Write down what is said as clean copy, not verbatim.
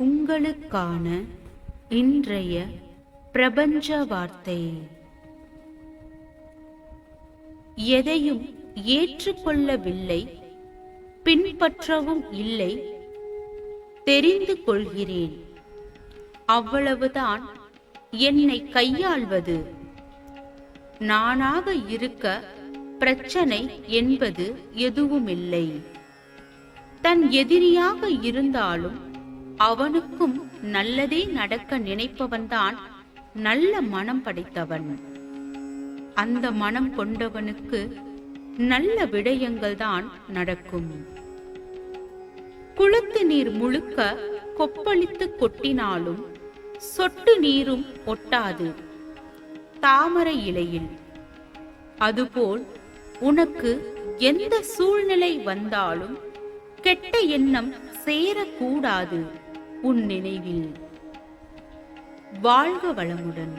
உங்களுக்கான இன்றைய பிரபஞ்ச வார்த்தை. எதையும் ஏற்றுக்கொள்ளவில்லை, பின்பற்றவும் இல்லை, தெரிந்து கொள்கிறேன். அவ்வளவுதான் என்னை கையாள்வது. நானாக இருக்க பிரச்சனை என்பது எதுவுமில்லை. தன் எதிரியாக இருந்தாலும் அவனுக்கும் நல்லதே நடக்க நினைப்பவன்தான் நல்ல மனம் படைத்தவன். அந்த மனம் கொண்டவனுக்கு நல்ல விடயங்கள் தான் நடக்கும். குளத்து நீர் முழுக்க கொப்பளித்து கொட்டினாலும் சொட்டு நீரும் ஒட்டாது தாமரை இலையில். அதுபோல் உனக்கு எந்த சூழ்நிலை வந்தாலும் கெட்ட எண்ணம் சேரக்கூடாது உன் நினைவில். வாழ்க வளமுடன்.